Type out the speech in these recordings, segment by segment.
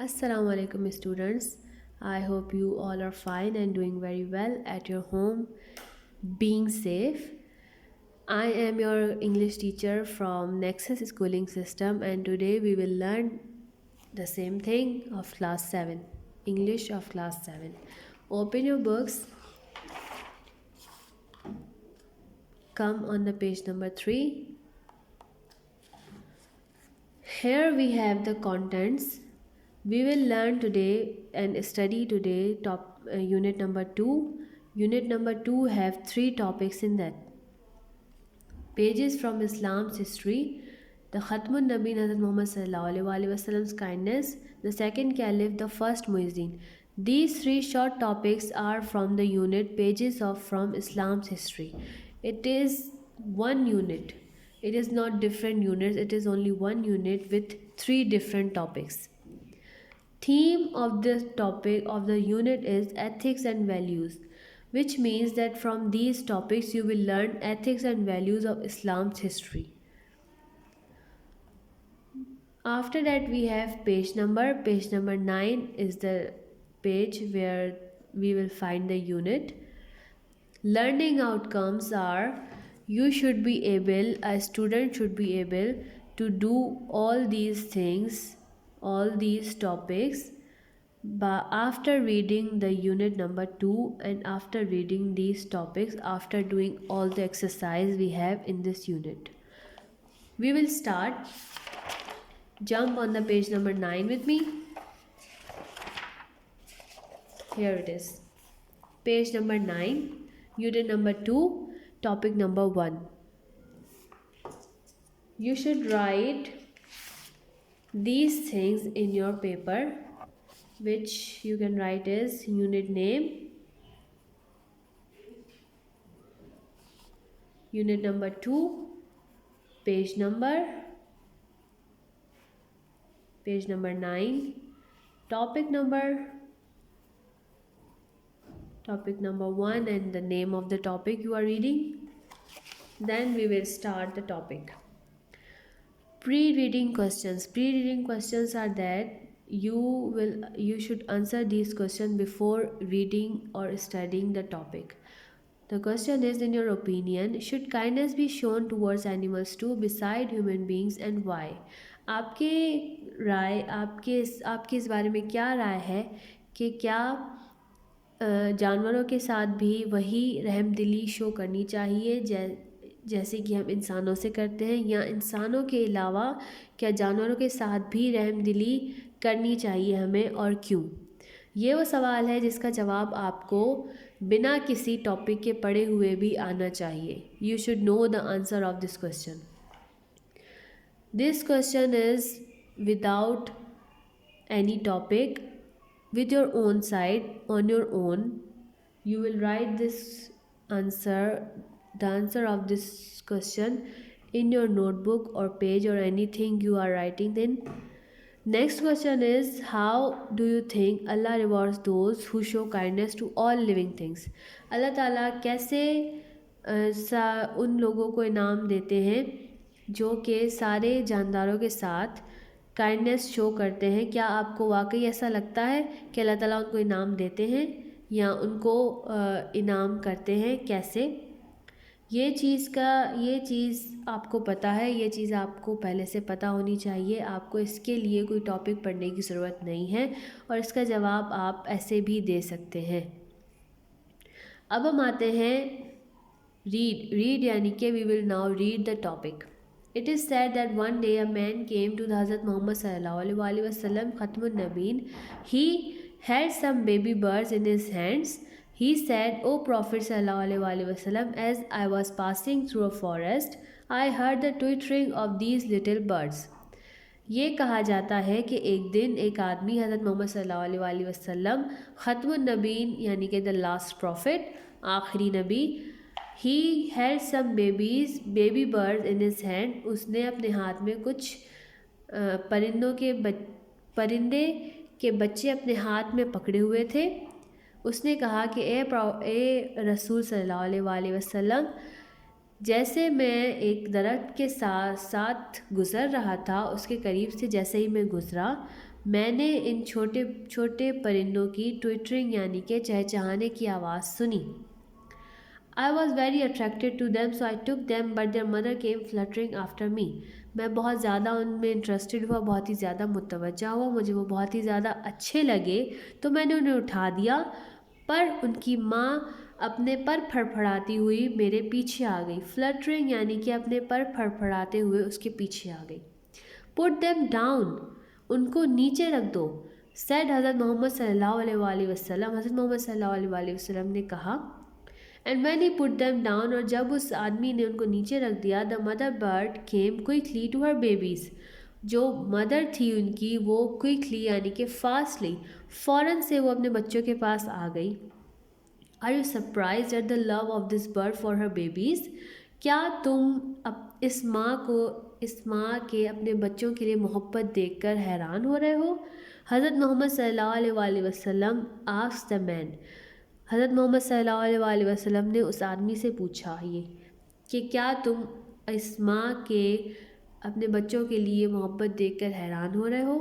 Assalamu alaikum students. I hope you all are fine and doing very well at your home, being safe. I am your English teacher from Nexus Schooling System, and today we will learn the same thing of class 7, English of class 7. Open your books, come on the page number 3. Here we have the contents. We will learn today and study today unit number 2. Unit number 2 have 3 topics in that. Pages from Islam's history, the Khatmun Nabi Hazrat Muhammad Sallallahu Alaihi Wasallam's kindness, the second caliph, the first Muezzin. These 3 short topics are from the unit Pages of from Islam's history. It is one unit. It is not different units. It is only one unit with 3 different topics. Theme of this topic of the unit is ethics and values, which means that from these topics you will learn ethics and values of Islam's history. After that we have page number 9 is the page where we will find the unit. Learning outcomes are a student should be able to do all these things, all these topics, but after reading the unit number 2 and after reading these topics, after doing all the exercise we have in this unit. We will start. Jump on the page number 9 with me. Here it is. Page number 9, unit number 2, topic number 1. You should write these things in your paper, which you can write as unit name, unit number 2, page number 9, topic number 1 and the name of the topic you are reading. Then we will start the topic. Pre-reading questions. Pre-reading questions are that you should answer these questions before reading or studying the topic. The question is, in your opinion, should kindness be shown towards animals too beside human beings, and why? आपकी इस बारे में क्या राय है कि क्या जानवरों के साथ भी वही रहमदिली शो करनी चाहिए जैसे कि हम इंसानों से करते हैं, या इंसानों के अलावा क्या जानवरों के साथ भी रहमदिली करनी चाहिए हमें, और क्यों? ये वो सवाल है जिसका जवाब आपको बिना किसी टॉपिक के पढ़े हुए भी आना चाहिए. You should know the answer of this question. This question is without any topic, with your own side, on your own. You will write the answer of this question in your notebook or page or anything you are writing then. Next question is, how do you think Allah rewards those who show kindness to all living things? Allah ताला कैसे उन लोगों को इनाम देते हैं जो कि सारे जानदारों के साथ काइंडनेस शो करते हैं? क्या आपको वाकई ऐसा लगता है कि अल्लाह ताला उनको इनाम देते हैं या उनको इनाम करते हैं? कैसे? ये चीज़ आपको पता है, ये चीज़ आपको पहले से पता होनी चाहिए. आपको इसके लिए कोई टॉपिक पढ़ने की ज़रूरत नहीं है और इसका जवाब आप ऐसे भी दे सकते हैं. अब हम आते हैं रीड यानी कि we will now read the topic. It is said that one day a man came to the Hazrat Muhammad Sallallahu Alaihi Wasallam Khatmun Nabeen. He had some baby birds in his hands. He said, "O Prophet Sallallahu Alaihi Wasallam, as I was passing through a forest, I heard the twittering of these little birds." ये कहा जाता है कि एक दिन एक आदमी हज़रत मोहम्मद सल्लल्लाहु अलैहि वसल्लम ख़त्मुन नबीन यानी कि द लास्ट प्रॉफिट, आखिरी नबी, he had some baby bird in his hand. उसने अपने हाथ में कुछ परिंदे के बच्चे अपने हाथ में पकड़े हुए थे. उसने कहा कि ए रसूल सल्लल्लाहु अलैहि वसल्लम, जैसे मैं एक दरख्त के साथ गुज़र रहा था, उसके करीब से जैसे ही मैं गुज़रा मैंने इन छोटे छोटे परिंदों की ट्विटरिंग यानी कि चहचहाने की आवाज़ सुनी। I was very attracted to them, so I took them, but their mother came fluttering after me. मैं बहुत ज़्यादा उनमें इंटरेस्टेड हुआ, बहुत ही ज़्यादा मुतवज्जा हुआ, मुझे वो बहुत ही ज़्यादा अच्छे लगे, तो मैंने उन्हें उठा दिया, पर उनकी माँ अपने पर फड़फड़ाती हुई मेरे पीछे आ गई। फ्लटरिंग यानी कि अपने पर फड़फड़ाते हुए उसके पीछे आ गई। पुट देम डाउन, उनको नीचे रख दो, सैड हज़रत मोहम्मद सल्लल्लाहु अलैहि वसल्लम। हज़रत मोहम्मद सल्लल्लाहु अलैहि वसल्लम ने कहा। And when he put them down, और जब उस आदमी ने उनको नीचे रख दिया, the mother bird came quickly to her babies, जो मदर थी उनकी वो क्विकली यानी कि फास्टली, फ़ौरन से वो अपने बच्चों के पास आ गई। Are you surprise at the love of this bird for her babies, क्या तुम इस माँ के अपने बच्चों के लिए मोहब्बत देखकर हैरान हो रहे हो? हज़रत मोहम्मद सल्लल्लाहु अलैहि वसल्लम आस्क्ड द मैन, हज़रत मोहम्मद सल्लल्लाहु अलैहि वसल्लम ने उस आदमी से पूछा ये कि क्या तुम इस माँ के अपने बच्चों के लिए मोहब्बत देखकर हैरान हो रहे हो?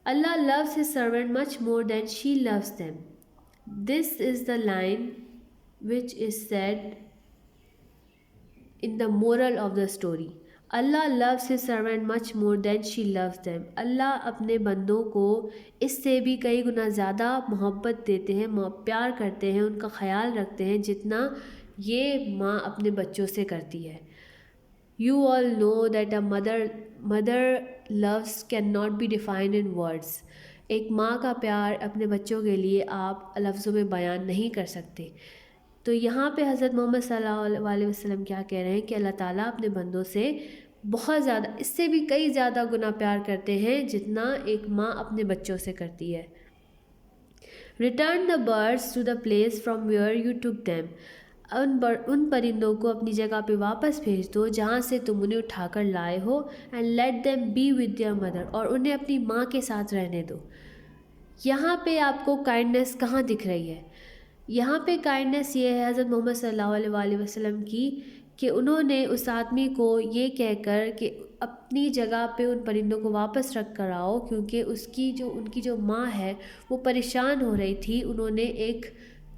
Allah loves his servant much more than she loves them. This is the line which is said in the moral of the story. Allah loves his servant much more than she loves them. अल्लाह अपने बंदों को इससे भी कई गुना ज़्यादा मोहब्बत देते हैं, प्यार करते हैं, उनका ख्याल रखते हैं जितना ये माँ अपने बच्चों से करती है। You all know that a mother loves cannot be defined in words. एक माँ का प्यार अपने बच्चों के लिए आप लफ्ज़ों में बयान नहीं कर सकते। तो यहाँ पे हज़रत मोहम्मद सल्लल्लाहु अलैहि वसल्लम क्या कह रहे हैं कि अल्लाह ताला अपने बंदों से बहुत ज़्यादा, इससे भी कई ज़्यादा गुना प्यार करते हैं जितना एक माँ अपने बच्चों से करती है। Return the birds to the place from where you took them, उन परिंदों को अपनी जगह पे वापस भेज दो जहाँ से तुम उन्हें उठाकर लाए हो। And let them be with their mother, और उन्हें अपनी माँ के साथ रहने दो। यहाँ पे आपको काइंडनेस कहाँ दिख रही है? यहाँ पे काइंडनेस ये है हज़रत मोहम्मद सल्लल्लाहु अलैहि वसल्लम की कि उन्होंने उस आदमी को ये कहकर कि अपनी जगह पे उन परिंदों को वापस रख कर आओ, क्योंकि उनकी जो माँ है वो परेशान हो रही थी। उन्होंने एक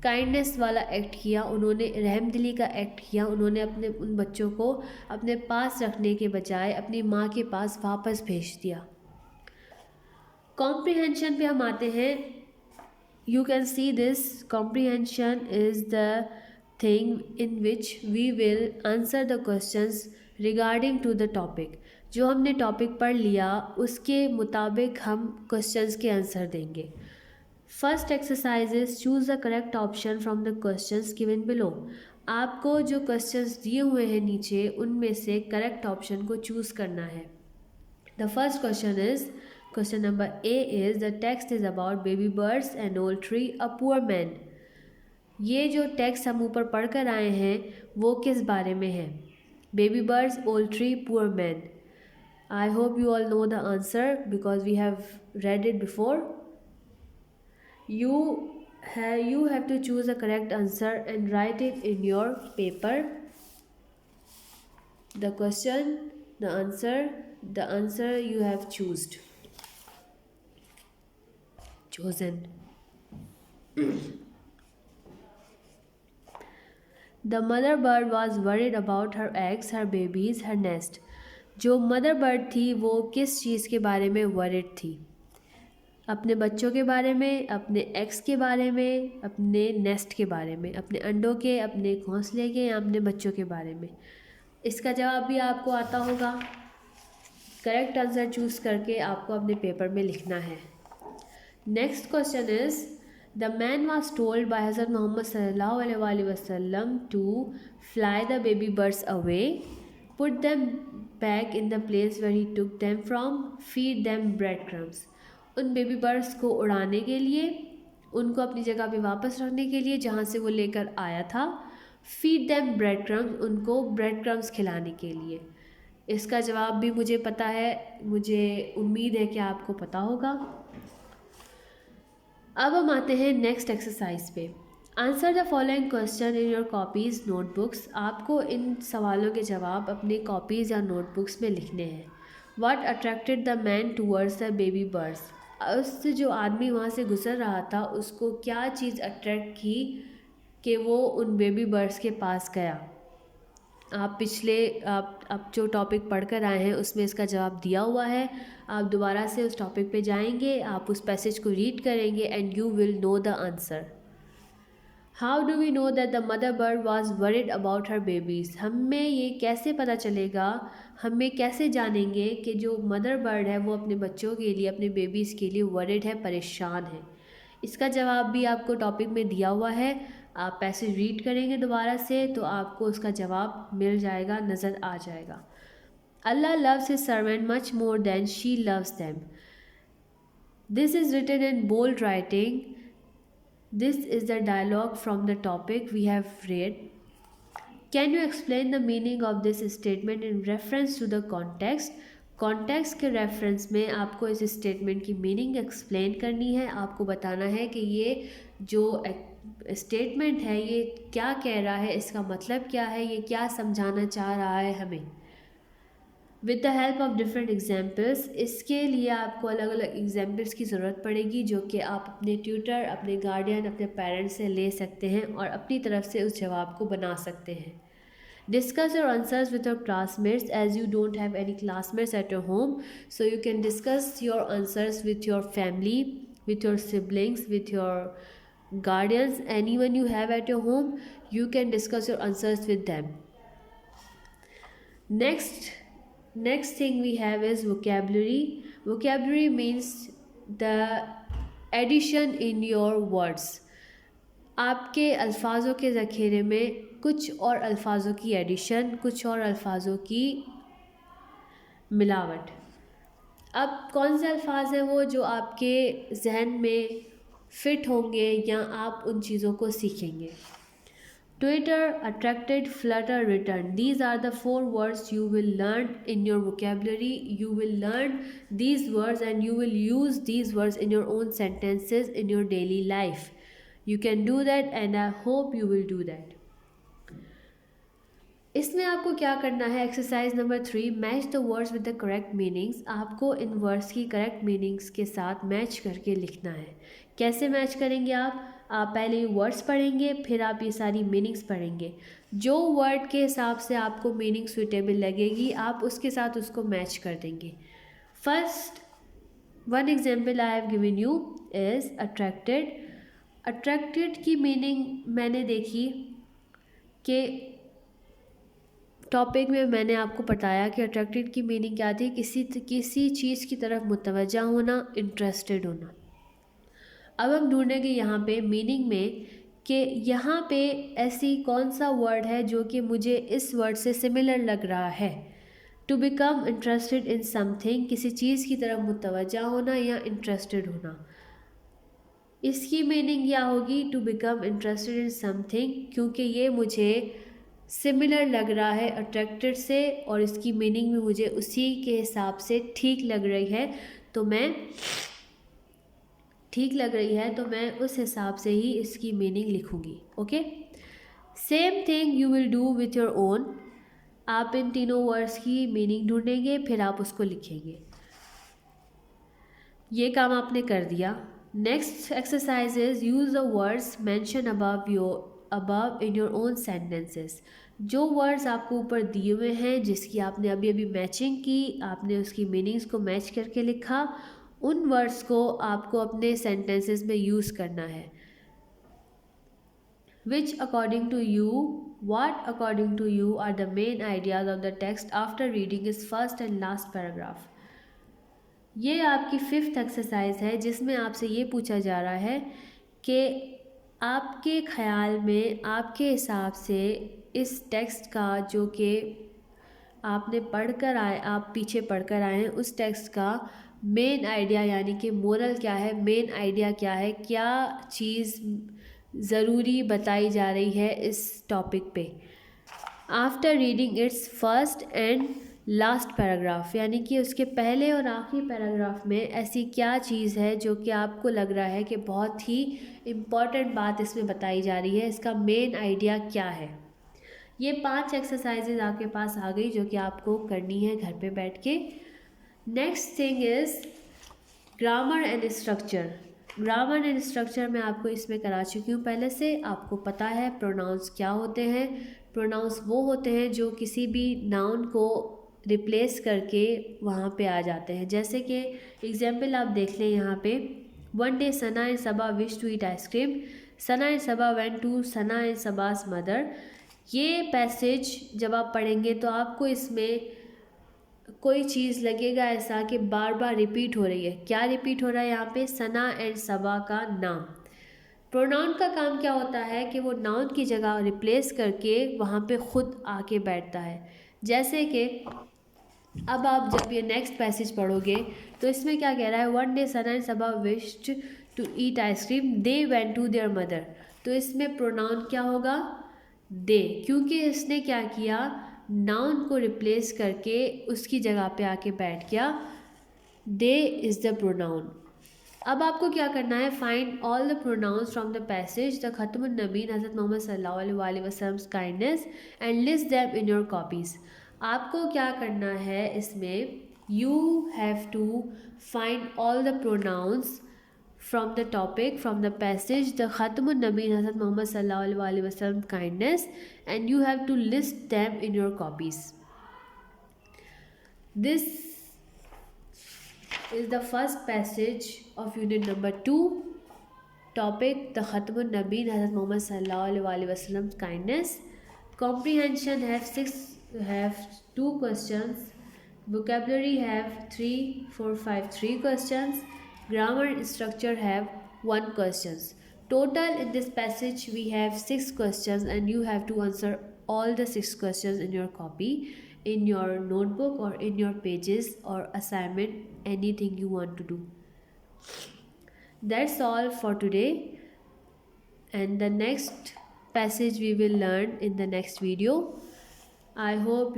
काइंडनेस वाला एक्ट किया, उन्होंने रहमदिली का एक्ट किया, उन्होंने अपने उन बच्चों को अपने पास रखने के बजाय अपनी माँ के पास वापस भेज दिया। कॉम्प्रिहेंशन पे हम आते हैं। You can see this comprehension is the thing in which we will answer the questions regarding to the topic. जो हमने टॉपिक पढ़ लिया उसके मुताबिक हम क्वेश्चंस के आंसर देंगे। First exercise is choose the correct option from the questions given below. आपको जो क्वेश्चंस दिए हुए हैं नीचे उनमें से करेक्ट ऑप्शन को चूज़ करना है। The first question is, question number A is the text is about baby birds and old tree a poor man. ये जो टेक्स्ट हम ऊपर पढ़ कर आए हैं वो किस बारे में है? Baby birds, old tree, poor man. I hope you all know the answer because we have read it before. You have to choose the correct answer and write it in your paper. The question, the answer you have chosen. The mother bird was worried about her eggs, her babies, her nest. जो mother bird थी वो किस चीज़ के बारे में worried थी? अपने बच्चों के बारे में, अपने एग्स के बारे में, अपने नेस्ट के बारे में, अपने अंडों के, अपने घोंसले के या अपने बच्चों के बारे में। इसका जवाब भी आपको आता होगा। करेक्ट आंसर चूज़ करके आपको अपने पेपर में लिखना है। Next question is, the man was told by Hazrat Muhammad सल्लल्लाहु अलैहि वसल्लम to fly the baby birds away, put them back in the place where he took them from, feed them bread crumbs. उन बेबी बर्ड्स को उड़ाने के लिए, उनको अपनी जगह पे वापस रखने के लिए जहाँ से वो लेकर आया था। फीड देम ब्रेड क्रम्स, उनको ब्रेड क्रम्स खिलाने के लिए। इसका जवाब भी मुझे पता है, मुझे उम्मीद है कि आपको पता होगा। अब हम आते हैं नेक्स्ट एक्सरसाइज पे। Answer the following question in your copies notebooks. आपको इन सवालों के जवाब अपने कॉपीज़ या नोटबुक्स में लिखने हैं। What attracted the man towards the baby birds? उस जो आदमी वहाँ से गुजर रहा था उसको क्या चीज़ अट्रैक्ट की कि वो उन बेबी बर्ड्स के पास गया? आप जो टॉपिक पढ़कर आए हैं उसमें इसका जवाब दिया हुआ है। आप दोबारा से उस टॉपिक पे जाएंगे, आप उस पैसेज को रीड करेंगे and you will know the answer. How do we know that the mother bird was worried about her babies? हमें ये कैसे पता चलेगा, हमें कैसे जानेंगे कि जो मदर बर्ड है वो अपने बच्चों के लिए, अपने बेबीज़ के लिए वरिड है, परेशान है? इसका जवाब भी आपको टॉपिक में दिया हुआ है। आप पैसेज रीड करेंगे दोबारा से तो आपको उसका जवाब मिल जाएगा, नज़र आ जाएगा। Allah loves his servant much more than she loves them. This is written in bold writing. This is the dialogue from the topic we have read. Can you explain the meaning of this statement in reference to the context? Context के reference में आपको इस statement की meaning explain करनी है। आपको बताना है कि ये जो स्टेटमेंट है ये क्या कह रहा है, इसका मतलब क्या है, ये क्या समझाना चाह रहा है हमें। With the help of different examples, इसके लिए आपको अलग अलग एग्जाम्पल्स की ज़रूरत पड़ेगी जो कि आप अपने ट्यूटर, अपने गार्डियन, अपने पेरेंट्स से ले सकते हैं और अपनी तरफ से उस जवाब को बना सकते हैं। Discuss your answers with your classmates as you don't have any classmates at your home. So you can discuss your answers with your family, with your siblings, with your guardians, anyone you have at your home. You can discuss your answers with them. Next thing we have is vocabulary. Vocabulary means the addition in your words. आपके अल्फाजों के ज़ख़ीरे में कुछ और अल्फाजों की addition, कुछ और अल्फाजों की मिलावट। अब कौन से अल्फाज हैं वो जो आपके जहन में फ़िट होंगे या आप उन चीज़ों को सीखेंगे? Twitter, attracted, flutter, return. These are the 4 words you will learn in your vocabulary. You will learn these words and you will use these words in your own sentences in your daily life. You can do that and I hope you will do that. इसमें आपको क्या करना है? Exercise number 3, match the words with the correct meanings. आपको इन words की correct meanings के साथ match करके लिखना है। कैसे मैच करेंगे आप पहले ये वर्ड्स पढ़ेंगे, फिर आप ये सारी मीनिंग्स पढ़ेंगे। जो वर्ड के हिसाब से आपको मीनिंग सुटेबल लगेगी आप उसके साथ उसको मैच कर देंगे। First one example I have given you is attracted. Attracted की मीनिंग मैंने देखी कि टॉपिक में मैंने आपको बताया कि अट्रैक्टेड की मीनिंग क्या थी, किसी चीज़ की तरफ मुतवज्जा होना, इंटरेस्टेड होना। अब हम ढूंढेंगे यहाँ पे मीनिंग में कि यहाँ पे ऐसी कौन सा वर्ड है जो कि मुझे इस वर्ड से सिमिलर लग रहा है। To become interested in something, किसी चीज़ की तरफ मुतवज्जा होना या इंटरेस्टेड होना। इसकी मीनिंग क्या होगी? To become interested in something, क्योंकि ये मुझे सिमिलर लग रहा है अट्रैक्टेड से और इसकी मीनिंग भी मुझे उसी के हिसाब से ठीक लग रही है, तो मैं उस हिसाब से ही इसकी मीनिंग लिखूँगी। Okay, same thing you will do with your own. आप इन तीनों वर्ड्स की मीनिंग ढूंढेंगे, फिर आप उसको लिखेंगे। ये काम आपने कर दिया। Next exercise is use the words mention above in your own sentences. जो वर्ड्स आपको ऊपर दिए हुए हैं जिसकी आपने अभी अभी मैचिंग की, आपने उसकी मीनिंग्स को मैच करके लिखा, उन वर्ड्स को आपको अपने सेंटेंसेस में यूज़ करना है। What according to you are the main ideas of the text after reading its first and last paragraph? ये आपकी 5th एक्सरसाइज है जिसमें आपसे ये पूछा जा रहा है कि आपके ख्याल में, आपके हिसाब से इस टेक्स्ट का जो कि आपने आप पीछे पढ़कर आए हैं, उस टेक्स्ट का मेन आइडिया यानी कि मोरल क्या है, मेन आइडिया क्या है, क्या चीज़ ज़रूरी बताई जा रही है इस टॉपिक पे। After reading it's first and last paragraph, यानी कि उसके पहले और आखिरी पैराग्राफ में ऐसी क्या चीज़ है जो कि आपको लग रहा है कि बहुत ही इम्पॉर्टेंट बात इसमें बताई जा रही है, इसका मेन आइडिया क्या है। ये 5 एक्सरसाइजेज आपके पास आ गई जो कि आपको करनी है घर पे बैठ के। Next thing is grammar and structure. Grammar and structure मैं आपको इसमें करा चुकी हूँ पहले से, आपको पता है प्रोनाउंस क्या होते हैं। प्रोनाउंस वो होते हैं जो किसी भी नाउन को रिप्लेस करके वहाँ पे आ जाते हैं। जैसे कि एग्जाम्पल आप देख लें यहाँ पे, one day Sana and Saba wish to eat ice cream, Sana and Saba went to Sana and Saba's mother. ये पैसेज जब आप पढ़ेंगे तो आपको इसमें कोई चीज़ लगेगा ऐसा कि बार बार रिपीट हो रही है। क्या रिपीट हो रहा है यहाँ पे? सना एंड सबा का नाम। प्रोनाउन का काम क्या होता है कि वो नाउन की जगह रिप्लेस करके वहाँ पे खुद आके बैठता है। जैसे कि अब आप जब ये नेक्स्ट पैसेज पढ़ोगे तो इसमें क्या कह रहा है, one day Sana and Saba wished to eat ice cream, they went to their mother. तो इसमें प्रोनाउन क्या होगा? दे, क्योंकि इसने क्या किया, नाउन को रिप्लेस करके उसकी जगह पे आके बैठ गया। They is the pronoun. अब आपको क्या करना है, find all the pronouns from the passage the खत्मुन नबीन हज़रत मोहम्मद सल्लल्लाहु अलैहि वसल्लम kindness and list them in your copies. आपको क्या करना है इसमें, you have to find all the pronouns from the topic, from the passage the Khatamun Nabi Hazrat Muhammad sallallahu alaihi wasallam kindness, and you have to list them in your copies. This is the first passage of unit number 2, topic the Khatamun Nabi Hazrat Muhammad sallallahu alaihi wasallam kindness. Comprehension have 2 questions, vocabulary have 3 4 5 3 questions, grammar and structure have 1 questions. Total in this passage we have 6 questions, and you have to answer all the 6 questions in your copy, in your notebook or in your pages or assignment, anything you want to do. That's all for today, and the next passage we will learn in the next video. I hope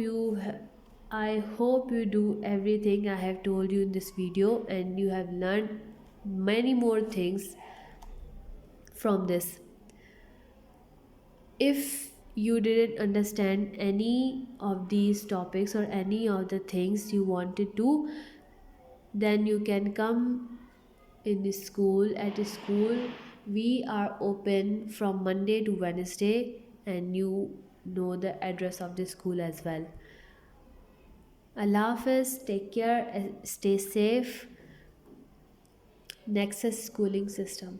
you do everything I have told you in this video, and you have learned many more things from this. If you didn't understand any of these topics or any of the things you wanted to, then you can come in school. At school we are open from Monday to Wednesday, and you know the address of the school as well. Allah Hafiz, take care, stay safe. Nexus Schooling System.